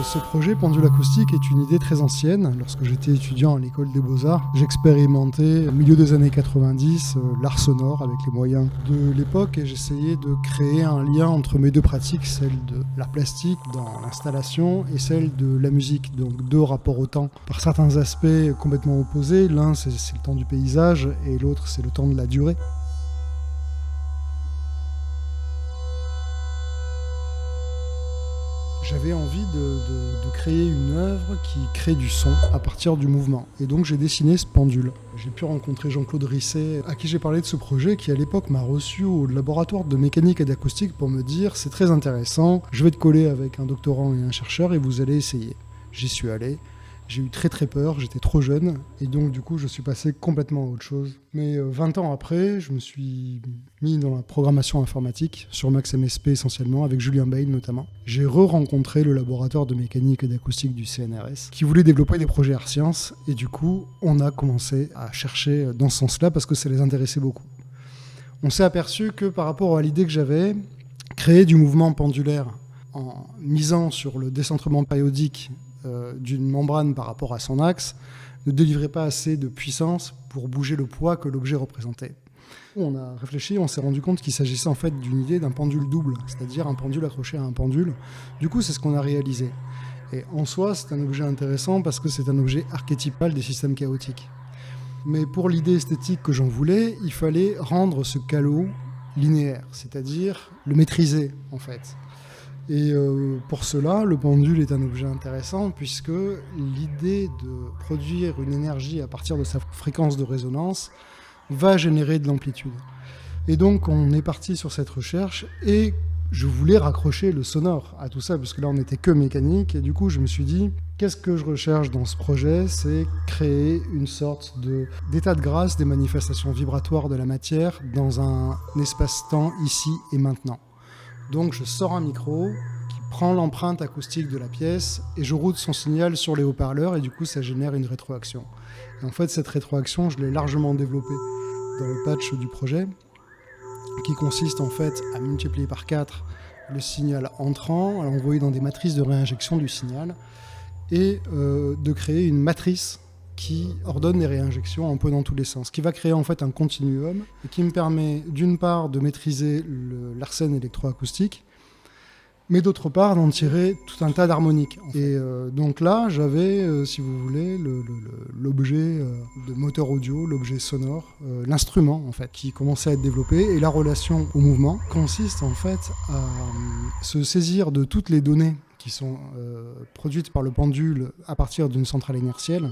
Ce projet pendule acoustique est une idée très ancienne. Lorsque j'étais étudiant à l'école des Beaux-Arts, j'expérimentais au milieu des années 90 l'art sonore avec les moyens de l'époque et j'essayais de créer un lien entre mes deux pratiques, celle de l'art plastique dans l'installation et celle de la musique, donc deux rapports au temps par certains aspects complètement opposés. L'un c'est le temps du paysage et l'autre c'est le temps de la durée. J'avais envie de créer une œuvre qui crée du son à partir du mouvement. Et donc j'ai dessiné ce pendule. J'ai pu rencontrer Jean-Claude Risset, à qui j'ai parlé de ce projet, qui à l'époque m'a reçu au laboratoire de mécanique et d'acoustique pour me dire « c'est très intéressant, je vais te coller avec un doctorant et un chercheur et vous allez essayer ». J'y suis allé. J'ai eu très peur, j'étais trop jeune, et donc du coup je suis passé complètement à autre chose. Mais 20 ans après, je me suis mis dans la programmation informatique, sur Max MSP essentiellement, avec Julien Bayle notamment. J'ai re-rencontré le laboratoire de mécanique et d'acoustique du CNRS, qui voulait développer des projets Art Sciences, et du coup on a commencé à chercher dans ce sens-là, parce que ça les intéressait beaucoup. On s'est aperçu que par rapport à l'idée que j'avais, créer du mouvement pendulaire en misant sur le décentrement périodique d'une membrane par rapport à son axe ne délivrait pas assez de puissance pour bouger le poids que l'objet représentait. On a réfléchi, on s'est rendu compte qu'il s'agissait en fait d'une idée d'un pendule double, c'est-à-dire un pendule accroché à un pendule. Du coup, c'est ce qu'on a réalisé. Et en soi, c'est un objet intéressant parce que c'est un objet archétypal des systèmes chaotiques. Mais pour l'idée esthétique que j'en voulais, il fallait rendre ce calot linéaire, c'est-à-dire le maîtriser en fait. Et pour cela, le pendule est un objet intéressant puisque l'idée de produire une énergie à partir de sa fréquence de résonance va générer de l'amplitude. Et donc on est parti sur cette recherche et je voulais raccrocher le sonore à tout ça parce que là on n'était que mécanique et du coup je me suis dit qu'est-ce que je recherche dans ce projet, c'est créer une sorte d'état de grâce des manifestations vibratoires de la matière dans un espace-temps ici et maintenant. Donc je sors un micro qui prend l'empreinte acoustique de la pièce et je route son signal sur les haut-parleurs et du coup ça génère une rétroaction. Et en fait cette rétroaction je l'ai largement développée dans le patch du projet qui consiste en fait à multiplier par 4 le signal entrant, à l'envoyer dans des matrices de réinjection du signal et de créer une matrice qui ordonne les réinjections un peu dans tous les sens, qui va créer en fait un continuum et qui me permet d'une part de maîtriser l'arsène électroacoustique, mais d'autre part d'en tirer tout un tas d'harmoniques. Et donc là, j'avais, si vous voulez, l'objet de moteur audio, l'objet sonore, l'instrument en fait, qui commençait à être développé, et la relation au mouvement consiste en fait à se saisir de toutes les données qui sont produites par le pendule à partir d'une centrale inertielle,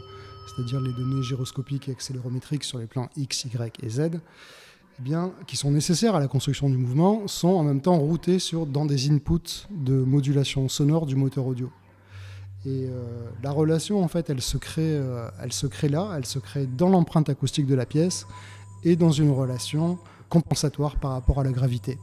c'est-à-dire les données gyroscopiques et accélérométriques sur les plans X, Y et Z, eh bien, qui sont nécessaires à la construction du mouvement, sont en même temps routées dans des inputs de modulation sonore du moteur audio. Et la relation, en fait, elle se crée là, elle se crée dans l'empreinte acoustique de la pièce et dans une relation compensatoire par rapport à la gravité.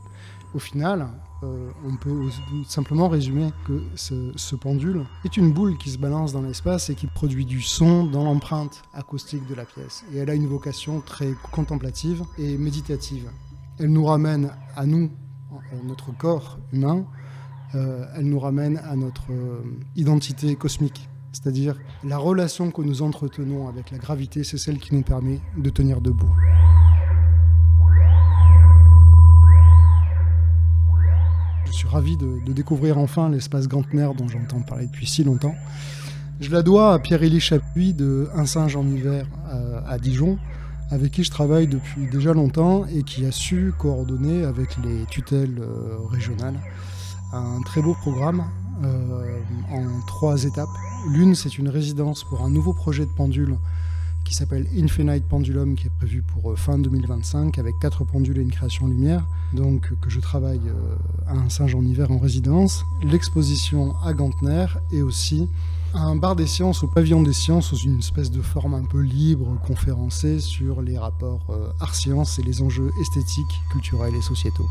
Au final, on peut simplement résumer que ce pendule est une boule qui se balance dans l'espace et qui produit du son dans l'empreinte acoustique de la pièce. Et elle a une vocation très contemplative et méditative. Elle nous ramène à nous, à notre corps humain, elle nous ramène à notre identité cosmique. C'est-à-dire la relation que nous entretenons avec la gravité, c'est celle qui nous permet de tenir debout. Je suis ravi de découvrir enfin l'espace Gantner dont j'entends parler depuis si longtemps. Je la dois à Pierre-Élie Chapuis de Un singe en hiver à Dijon, avec qui je travaille depuis déjà longtemps et qui a su coordonner avec les tutelles régionales un très beau programme en 3 étapes. L'une, c'est une résidence pour un nouveau projet de pendule qui s'appelle Infinite Pendulum, qui est prévu pour fin 2025, avec 4 pendules et une création lumière, donc que je travaille à Un singe en hiver en résidence, l'exposition à Gantner, et aussi un bar des sciences au pavillon des sciences, sous une espèce de forme un peu libre, conférencée sur les rapports art-sciences et les enjeux esthétiques, culturels et sociétaux.